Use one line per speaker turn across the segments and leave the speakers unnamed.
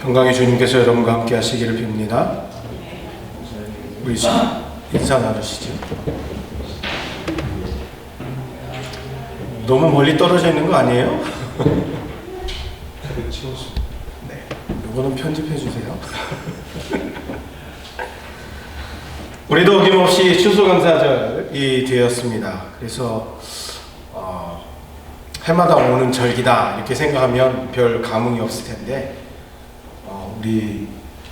평강의 주님께서 여러분과 함께 하시기를 빕니다. 우리 인사 나누시죠. 너무 멀리 떨어져 있는 거 아니에요? 네, 이거는 편집해 주세요. 우리도 어김없이 추수감사절이 되었습니다. 그래서 해마다 오는 절기다 이렇게 생각하면 별 감흥이 없을 텐데 우리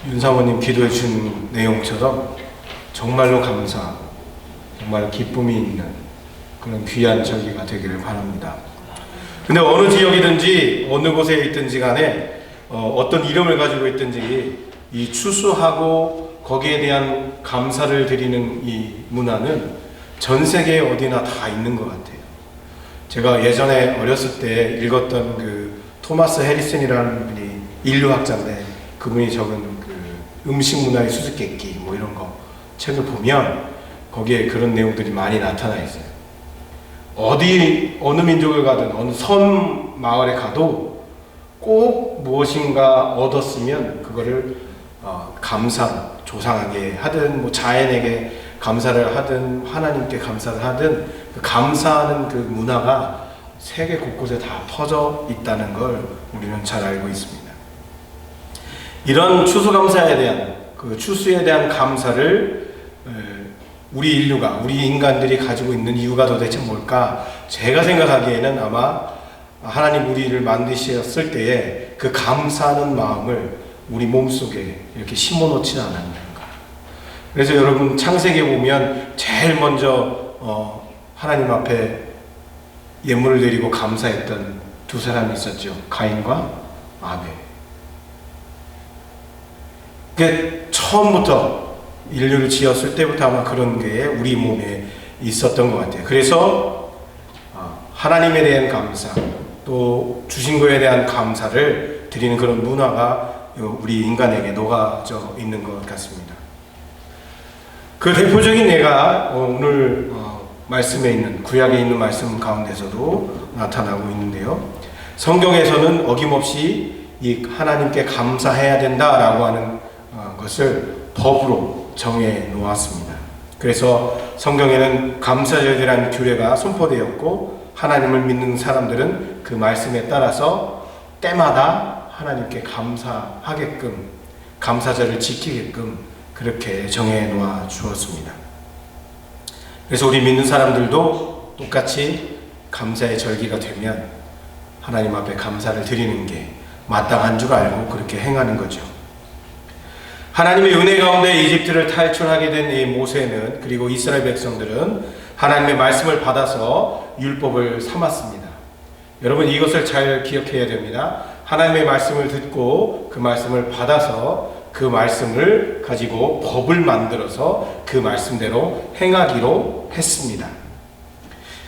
윤사모님 기도해 준 내용처럼 정말로 감사, 정말 기쁨이 있는 그런 귀한 절기가 되기를 바랍니다. 근데 어느 지역이든지 어느 곳에 있든지 간에 어떤 이름을 가지고 있든지 이 추수하고 거기에 대한 감사를 드리는 이 문화는 전 세계 어디나 다 있는 것 같아요. 제가 예전에 어렸을 때 읽었던 그 토마스 해리슨이라는 분이 인류학자인데 그분이 적은 그 음식 문화의 수수께끼 뭐 이런 거 책을 보면 거기에 그런 내용들이 많이 나타나 있어요. 어느 민족을 가든 어느 섬 마을에 가도 꼭 무엇인가 얻었으면 그거를 감사, 조상에게 하든 뭐 자연에게 감사를 하든 하나님께 감사를 하든 그 감사하는 그 문화가 세계 곳곳에 다 퍼져 있다는 걸 우리는 잘 알고 있습니다. 이런 추수감사에 대한 그 추수에 대한 감사를 우리 인류가 우리 인간들이 가지고 있는 이유가 도대체 뭘까? 제가 생각하기에는 아마 하나님 우리를 만드셨을 때에 그 감사하는 마음을 우리 몸속에 이렇게 심어놓지는 않았는가. 그래서 여러분 창세기에 보면 제일 먼저 하나님 앞에 예물을 드리고 감사했던 두 사람이 있었죠. 가인과 아벨. 그 처음부터 인류를 지었을 때부터 아마 그런 게 우리 몸에 있었던 것 같아요. 그래서 하나님에 대한 감사, 또 주신 것에 대한 감사를 드리는 그런 문화가 우리 인간에게 녹아져 있는 것 같습니다. 그 대표적인 예가 오늘 말씀에 있는 구약에 있는 말씀 가운데서도 나타나고 있는데요. 성경에서는 어김없이 이 하나님께 감사해야 된다라고 하는 것을 법으로 정해 놓았습니다. 그래서 성경에는 감사절이라는 규례가 선포되었고 하나님을 믿는 사람들은 그 말씀에 따라서 때마다 하나님께 감사하게끔 감사절을 지키게끔 그렇게 정해 놓아 주었습니다. 그래서 우리 믿는 사람들도 똑같이 감사의 절기가 되면 하나님 앞에 감사를 드리는 게 마땅한 줄 알고 그렇게 행하는 거죠. 하나님의 은혜 가운데 이집트를 탈출하게 된 이 모세는 그리고 이스라엘 백성들은 하나님의 말씀을 받아서 율법을 삼았습니다. 여러분 이것을 잘 기억해야 됩니다. 하나님의 말씀을 듣고 그 말씀을 받아서 그 말씀을 가지고 법을 만들어서 그 말씀대로 행하기로 했습니다.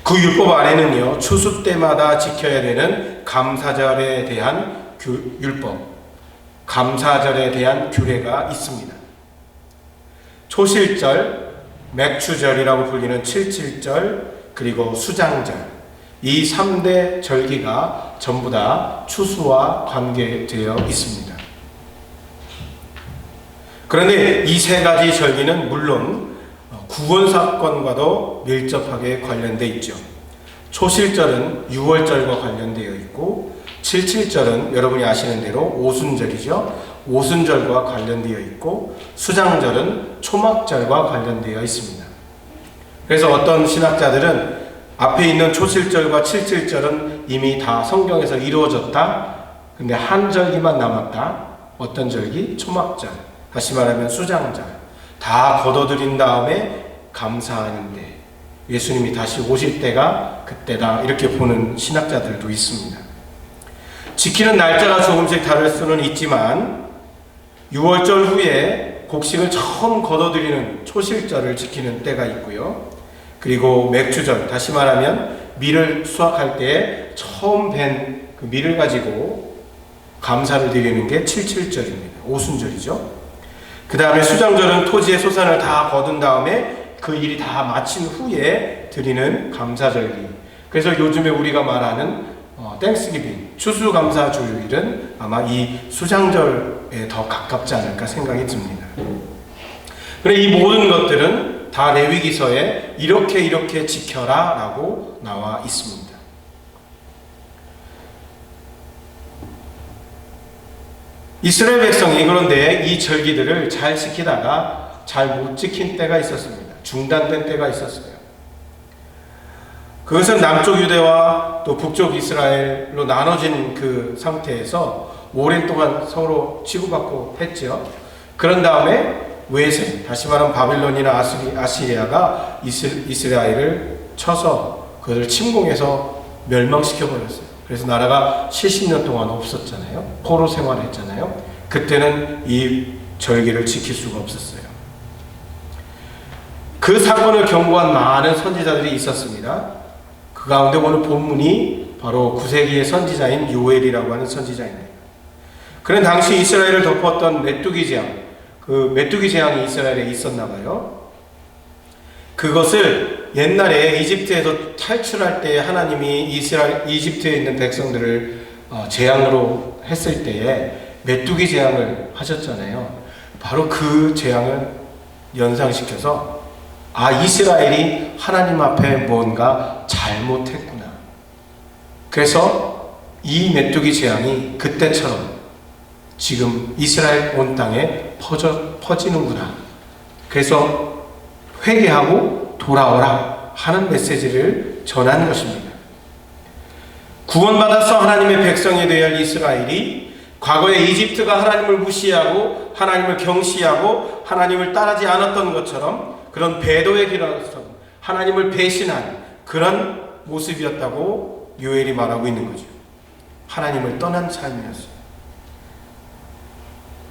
그 율법 안에는요, 추수 때마다 지켜야 되는 감사절에 대한 율법, 감사절에 대한 규례가 있습니다. 초실절, 맥추절이라고 불리는 칠칠절, 그리고 수장절, 이 3대 절기가 전부 다 추수와 관계되어 있습니다. 그런데 이 세 가지 절기는 물론 구원 사건과도 밀접하게 관련되어 있죠. 초실절은 6월절과 관련되어 있고 칠칠절은 여러분이 아시는 대로 오순절이죠. 오순절과 관련되어 있고 수장절은 초막절과 관련되어 있습니다. 그래서 어떤 신학자들은 앞에 있는 초실절과 칠칠절은 이미 다 성경에서 이루어졌다. 근데 한 절기만 남았다. 어떤 절기? 초막절. 다시 말하면 수장절. 다 거둬들인 다음에 감사하는데 예수님이 다시 오실 때가 그때다. 이렇게 보는 신학자들도 있습니다. 지키는 날짜가 조금씩 다를 수는 있지만 6월절 후에 곡식을 처음 거둬들이는 초실절을 지키는 때가 있고요. 그리고 맥추절, 다시 말하면 밀을 수확할 때 처음 벤 그 밀을 가지고 감사를 드리는 게 칠칠절입니다. 오순절이죠. 그 다음에 수장절은 토지의 소산을 다 거둔 다음에 그 일이 다 마친 후에 드리는 감사절기. 그래서 요즘에 우리가 말하는 땡스기빙, 추수감사주일은 아마 이 수장절 것에 더 가깝지 않을까 생각이 듭니다. 그래, 이 모든 것들은 다 레위기서에 이렇게 지켜라 라고 나와 있습니다. 이스라엘 백성이 그런데 이 절기들을 잘 지키다가 잘 못 지킨 때가 있었습니다. 중단된 때가 있었어요. 그것은 남쪽 유대와 또 북쪽 이스라엘로 나눠진 그 상태에서 오랜 동안 서로 치고받고 했죠. 그런 다음에 외세, 다시 말하면 바빌론이나 아시리아가 이스라엘을 쳐서 그것을 침공해서 멸망시켜버렸어요. 그래서 나라가 70년 동안 없었잖아요. 포로 생활했잖아요. 그때는 이 절기를 지킬 수가 없었어요. 그 사건을 경고한 많은 선지자들이 있었습니다. 그 가운데 오늘 본문이 바로 9세기의 선지자인 요엘이라고 하는 선지자입니다. 그는 당시 이스라엘을 덮었던 메뚜기 재앙, 그 메뚜기 재앙이 이스라엘에 있었나 봐요. 그것을 옛날에 이집트에서 탈출할 때 하나님이 이집트에 있는 백성들을 재앙으로 했을 때에 메뚜기 재앙을 하셨잖아요. 바로 그 재앙을 연상시켜서 이스라엘이 하나님 앞에 뭔가 잘못했구나. 그래서 이 메뚜기 재앙이 그때처럼 지금 이스라엘 온 땅에 퍼지는구나. 그래서 회개하고 돌아오라 하는 메시지를 전한 것입니다. 구원받아서 하나님의 백성이 되어야 할 이스라엘이 과거에 이집트가 하나님을 무시하고 하나님을 경시하고 하나님을 따르지 않았던 것처럼 그런 배도의 길어서 하나님을 배신한 그런 모습이었다고 요엘이 말하고 있는 거죠. 하나님을 떠난 삶이었어요.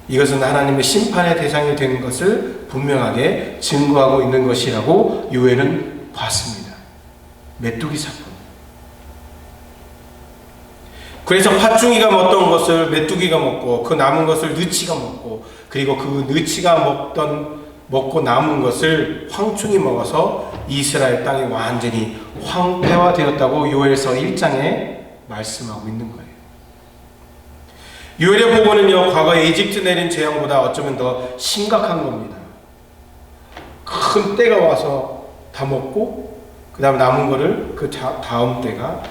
이것은 하나님의 심판의 대상이 된 것을 분명하게 증거하고 있는 것이라고 요엘은 봤습니다. 메뚜기 사건. 그래서 팥중이가 먹던 것을 메뚜기가 먹고 그 남은 것을 느치가 먹고 그리고 그 느치가 먹고 남은 것을 황충이 먹어서 이스라엘 땅이 완전히 황폐화되었다고 요엘서 1장에 말씀하고 있는 거예요. 요엘의 보고는요, 과거에 이집트 내린 재앙보다 어쩌면 더 심각한 겁니다. 큰 때가 와서 다 먹고 그 다음 남은 거를 그 다음 때가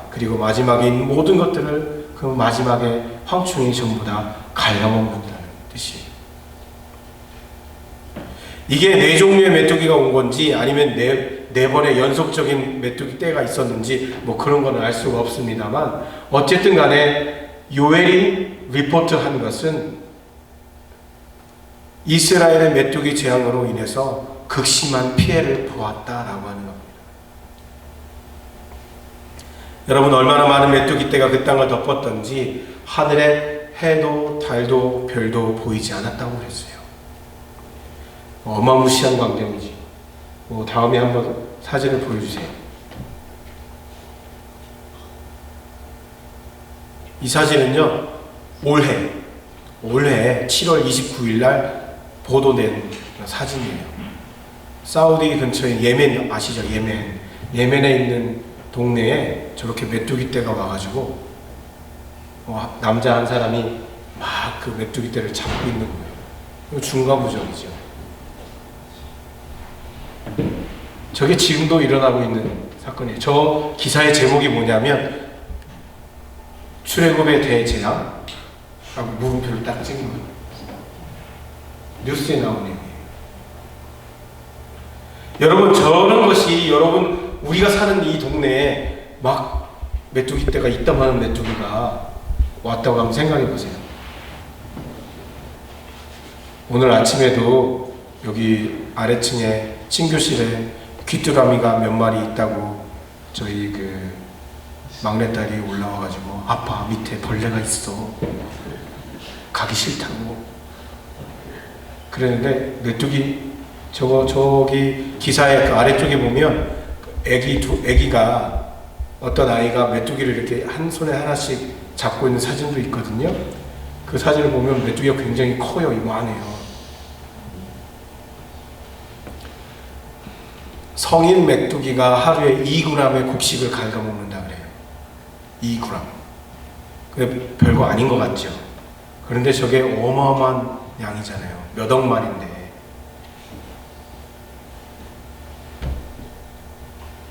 그리고 마지막인 모든 것들을 그 마지막에 황충이 전부 다 갉아먹는다는 뜻이에요. 이게 네 종류의 메뚜기가 온 건지 아니면 네 번의 연속적인 메뚜기 때가 있었는지 뭐 그런 건 알 수가 없습니다만 어쨌든 간에 요엘이 리포트한 것은 이스라엘의 메뚜기 재앙으로 인해서 극심한 피해를 보았다라고 하는 겁니다. 여러분, 얼마나 많은 메뚜기 떼가 그 땅을 덮었던지 하늘에 해도 달도 별도 보이지 않았다고 그랬어요. 어마무시한 광경이지. 다음에 한번 사진을 보여주세요. 이 사진은요, 올해 7월 29일 날 보도된 사진이에요. 사우디 근처에 예멘 아시죠? 예멘에 있는 동네에 저렇게 메뚜기 떼가 와가지고 남자 한 사람이 막 그 메뚜기 떼를 잡고 있는 거예요. 이거 중과부적이죠. 저게 지금도 일어나고 있는 사건이에요. 저 기사의 제목이 뭐냐면 출애굽의 대재앙 라고 물음표를 딱 찍은 거예요. 뉴스에 나오네요. 여러분, 저런 것이 우리가 사는 이 동네에 막 메뚜기 떼가 있다고 하는 메뚜기가 왔다고 한번 생각해 보세요. 오늘 아침에도 여기 아래층에 친교실에 귀뚜라미가 몇 마리 있다고 저희 그 막내딸이 올라와가지고 아빠 밑에 벌레가 있어 가기 싫다고 그랬는데 메뚜기 저기 기사의 그 아래쪽에 보면 애기가 어떤 아이가 메뚜기를 이렇게 한 손에 하나씩 잡고 있는 사진도 있거든요. 그 사진을 보면 메뚜기가 굉장히 커요. 이만해요. 성인 메뚜기가 하루에 2g의 곡식을 갉아먹는다 그래요. 2g. 별거 아닌 것 같죠. 그런데 저게 어마어마한 양이잖아요. 몇 억 마리인데.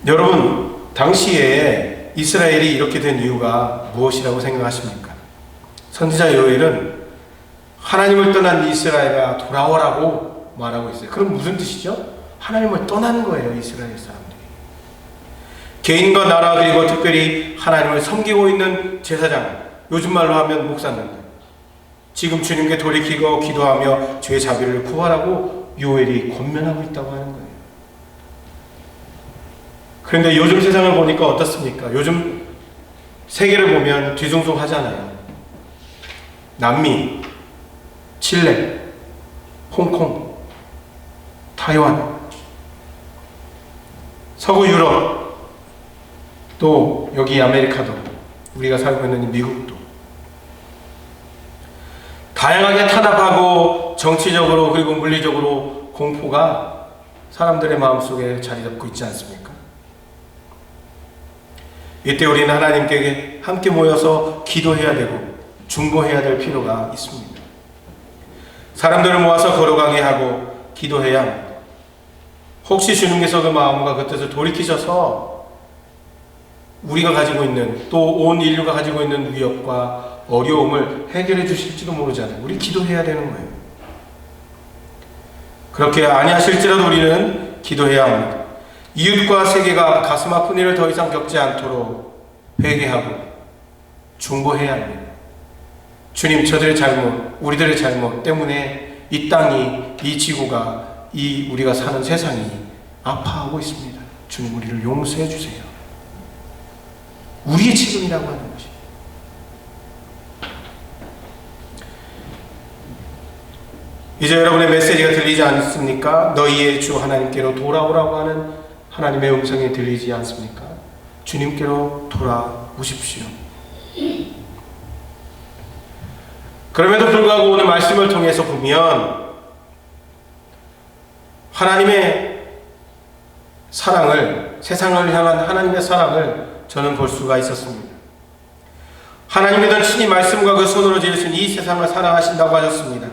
여러분, 당시에 이스라엘이 이렇게 된 이유가 무엇이라고 생각하십니까? 선지자 요엘은 하나님을 떠난 이스라엘아 돌아오라고 말하고 있어요. 그럼 무슨 뜻이죠? 하나님을 떠난 거예요, 이스라엘 사람들이. 개인과 나라 그리고 특별히 하나님을 섬기고 있는 제사장, 요즘 말로 하면 목사님들, 지금 주님께 돌이키고 기도하며 죄의 자비를 구하라고 요엘이 권면하고 있다고 하는 거예요. 그런데 요즘 세상을 보니까 어떻습니까? 요즘 세계를 보면 뒤숭숭하잖아요. 남미, 칠레, 홍콩, 타이완, 서구 유럽, 또 여기 아메리카도, 우리가 살고 있는 미국도 다양하게 탄압하고 정치적으로 그리고 물리적으로 공포가 사람들의 마음속에 자리 잡고 있지 않습니까? 이때 우리는 하나님께 함께 모여서 기도해야 되고 중보해야 될 필요가 있습니다. 사람들을 모아서 걸어가게 하고 기도해야 합니다. 혹시 주님께서 그 마음과 그 뜻을 돌이키셔서 우리가 가지고 있는, 또 온 인류가 가지고 있는 위협과 어려움을 해결해 주실지도 모르잖아요. 우리 기도해야 되는 거예요. 그렇게 아니하실지라도 우리는 기도해야 합니다. 이웃과 세계가 가슴 아픈 일을 더 이상 겪지 않도록 회개하고 중보해야 합니다. 주님, 저들의 잘못, 우리들의 잘못 때문에 이 땅이, 이 지구가, 이 우리가 사는 세상이 아파하고 있습니다. 주님, 우리를 용서해 주세요. 우리의 책임이라고 하는 것이. 이제 여러분의 메시지가 들리지 않습니까? 너희의 주 하나님께로 돌아오라고 하는 하나님의 음성이 들리지 않습니까? 주님께로 돌아오십시오. 그럼에도 불구하고 오늘 말씀을 통해서 보면 하나님의 사랑을, 세상을 향한 하나님의 사랑을 저는 볼 수가 있었습니다. 하나님께서는 친히 말씀과 그 손으로 지으신 이 세상을 사랑하신다고 하셨습니다.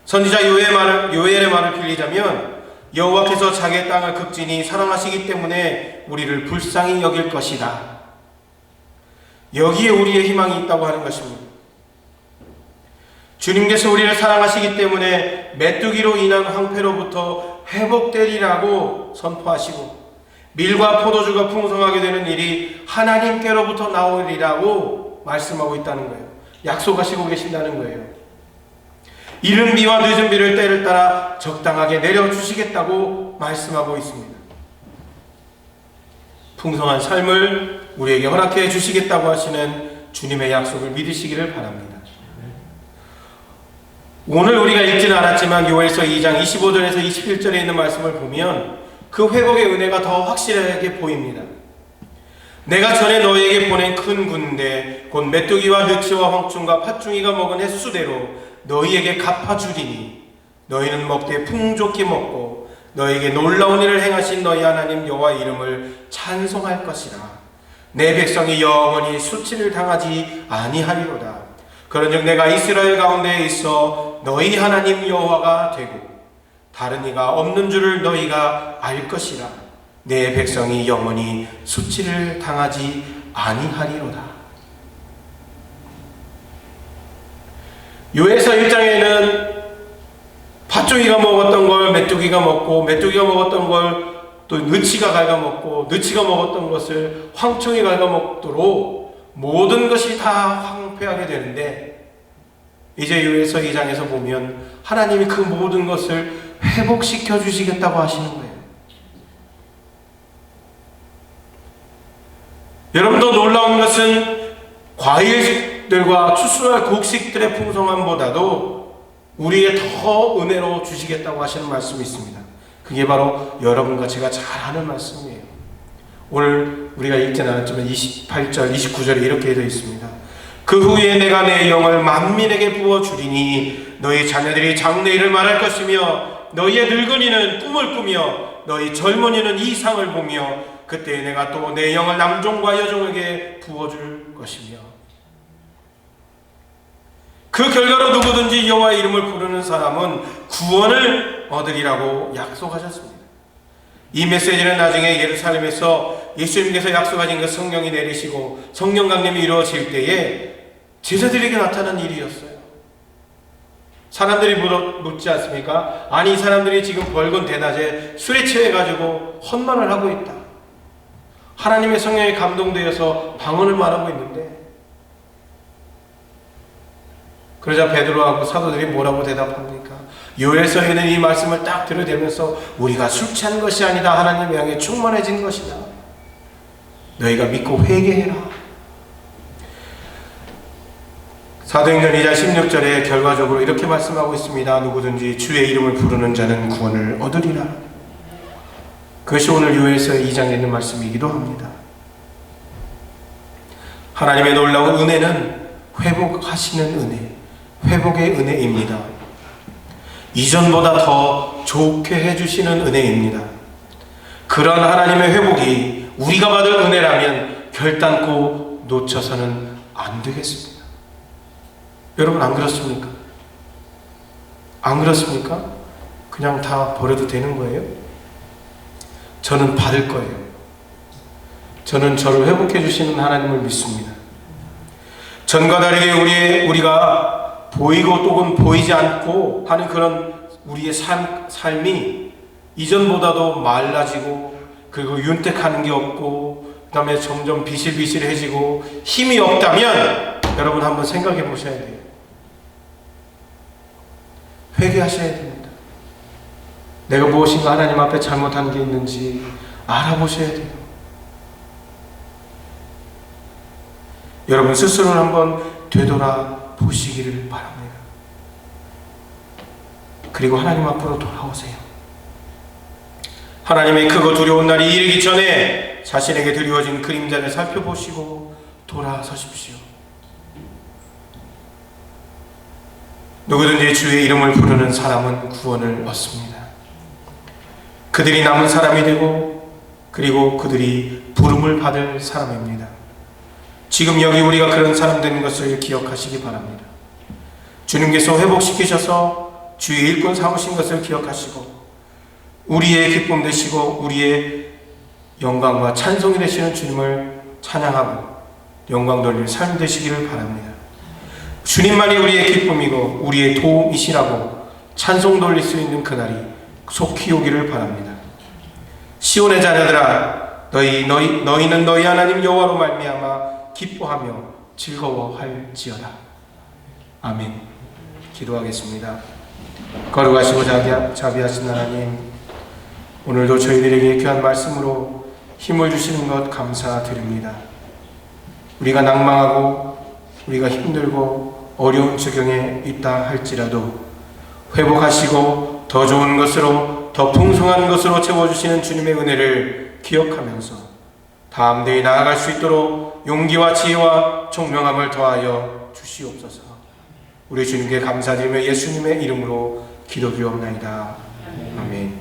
선지자 요엘의 말을 빌리자면 여호와께서 자기의 땅을 극진히 사랑하시기 때문에 우리를 불쌍히 여길 것이다. 여기에 우리의 희망이 있다고 하는 것입니다. 주님께서 우리를 사랑하시기 때문에 메뚜기로 인한 황폐로부터 회복되리라고 선포하시고 밀과 포도주가 풍성하게 되는 일이 하나님께로부터 나오리라고 말씀하고 있다는 거예요. 약속하시고 계신다는 거예요. 이른 비와 늦은 비를 때를 따라 적당하게 내려주시겠다고 말씀하고 있습니다. 풍성한 삶을 우리에게 허락해 주시겠다고 하시는 주님의 약속을 믿으시기를 바랍니다. 오늘 우리가 읽지는 않았지만 요엘서 2장 25절에서 21절에 있는 말씀을 보면 그 회복의 은혜가 더 확실하게 보입니다. 내가 전에 너희에게 보낸 큰 군대 곧 메뚜기와 느치와 황충과 팥중이가 먹은 횟수대로 너희에게 갚아주리니 너희는 먹되 풍족히 먹고 너희에게 놀라운 일을 행하신 너희 하나님 여호와 이름을 찬송할 것이라. 내 백성이 영원히 수치를 당하지 아니하리로다. 그런즉 내가 이스라엘 가운데에 있어 너희 하나님 여호와가 되고 다른 이가 없는 줄을 너희가 알 것이라. 내 백성이 영원히 수치를 당하지 아니하리로다. 요엘서 1장에는 팥종이가 먹었던 걸 메뚜기가 먹고 메뚜기가 먹었던 걸 또 느치가 갉아먹고 느치가 먹었던 것을 황충이 갉아먹도록 모든 것이 다 황폐하게 되는데 이제 요엘서 2장에서 보면 하나님이 그 모든 것을 회복시켜 주시겠다고 하시는 거예요. 여러분도 놀라운 것은 과일들과 추수할 곡식들의 풍성함보다도 우리의 더 은혜로 주시겠다고 하시는 말씀이 있습니다. 그게 바로 여러분과 제가 잘 아는 말씀이에요. 오늘 우리가 읽지는 않았지만 28절, 29절에 이렇게 되어 있습니다. 그 후에 내가 내 영을 만민에게 부어주리니 너희 자녀들이 장래일을 말할 것이며 너희의 늙은이는 꿈을 꾸며 너희 젊은이는 이상을 보며 그때 내가 또 내 영을 남종과 여종에게 부어줄 것이며. 그 결과로 누구든지 여호와의 이름을 부르는 사람은 구원을 얻으리라고 약속하셨습니다. 이 메시지는 나중에 예루살렘에서 예수님께서 약속하신 그 성령이 내리시고 성령 강림이 이루어질 때에 제자들에게 나타난 일이었어요. 사람들이 묻지 않습니까? 아니, 이 사람들이 지금 벌건 대낮에 술에 취해가지고 헛말을 하고 있다. 하나님의 성령에 감동되어서 방언을 말하고 있는데, 그러자 베드로하고 사도들이 뭐라고 대답합니까? 요엘서에는 이 말씀을 딱 들여대면서 우리가 술 취한 것이 아니다. 하나님의 영에 충만해진 것이다. 너희가 믿고 회개해라. 사도행전 2장 16절에 결과적으로 이렇게 말씀하고 있습니다. 누구든지 주의 이름을 부르는 자는 구원을 얻으리라. 그것이 오늘 요엘서 2장에 있는 말씀이기도 합니다. 하나님의 놀라운 은혜는 회복하시는 은혜, 회복의 은혜입니다. 이전보다 더 좋게 해주시는 은혜입니다. 그런 하나님의 회복이 우리가 받을 은혜라면 결단코 놓쳐서는 안 되겠습니다. 여러분, 안 그렇습니까? 안 그렇습니까? 그냥 다 버려도 되는 거예요? 저는 받을 거예요. 저는 저를 회복해 주시는 하나님을 믿습니다. 전과 다르게 우리가 보이고 또는 보이지 않고 하는 그런 우리의 삶이 이전보다도 말라지고, 그리고 윤택하는 게 없고, 그 다음에 점점 비실비실해지고 힘이 없다면 여러분 한번 생각해 보셔야 돼요. 회개하셔야 됩니다. 내가 무엇인가 하나님 앞에 잘못한 게 있는지 알아보셔야 돼요. 여러분 스스로를 한번 되돌아 보시기를 바랍니다. 그리고 하나님 앞으로 돌아오세요. 하나님의 크고 두려운 날이 이르기 전에 자신에게 드리워진 그림자를 살펴보시고 돌아서십시오. 누구든지 주의 이름을 부르는 사람은 구원을 얻습니다. 그들이 남은 사람이 되고, 그리고 그들이 부름을 받을 사람입니다. 지금 여기 우리가 그런 사람 되는 것을 기억하시기 바랍니다. 주님께서 회복시키셔서 주의 일꾼 삼으신 것을 기억하시고, 우리의 기쁨 되시고 우리의 영광과 찬송이 되시는 주님을 찬양하고 영광 돌릴 삶 되시기를 바랍니다. 주님만이 우리의 기쁨이고 우리의 도움이시라고 찬송 돌릴 수 있는 그날이 속히 오기를 바랍니다. 시온의 자녀들아, 너희는 너희 하나님 여호와로 말미암아 기뻐하며 즐거워할지어다. 아멘. 기도하겠습니다. 거룩하시고 자비하신 하나님, 오늘도 저희들에게 귀한 말씀으로 힘을 주시는 것 감사드립니다. 우리가 낭망하고 우리가 힘들고 어려운 지경에 있다 할지라도 회복하시고 더 좋은 것으로, 더 풍성한 것으로 채워주시는 주님의 은혜를 기억하면서 다음 대에 나아갈 수 있도록 용기와 지혜와 총명함을 더하여 주시옵소서. 우리 주님께 감사드리며 예수님의 이름으로 기도드리옵나이다. 아멘.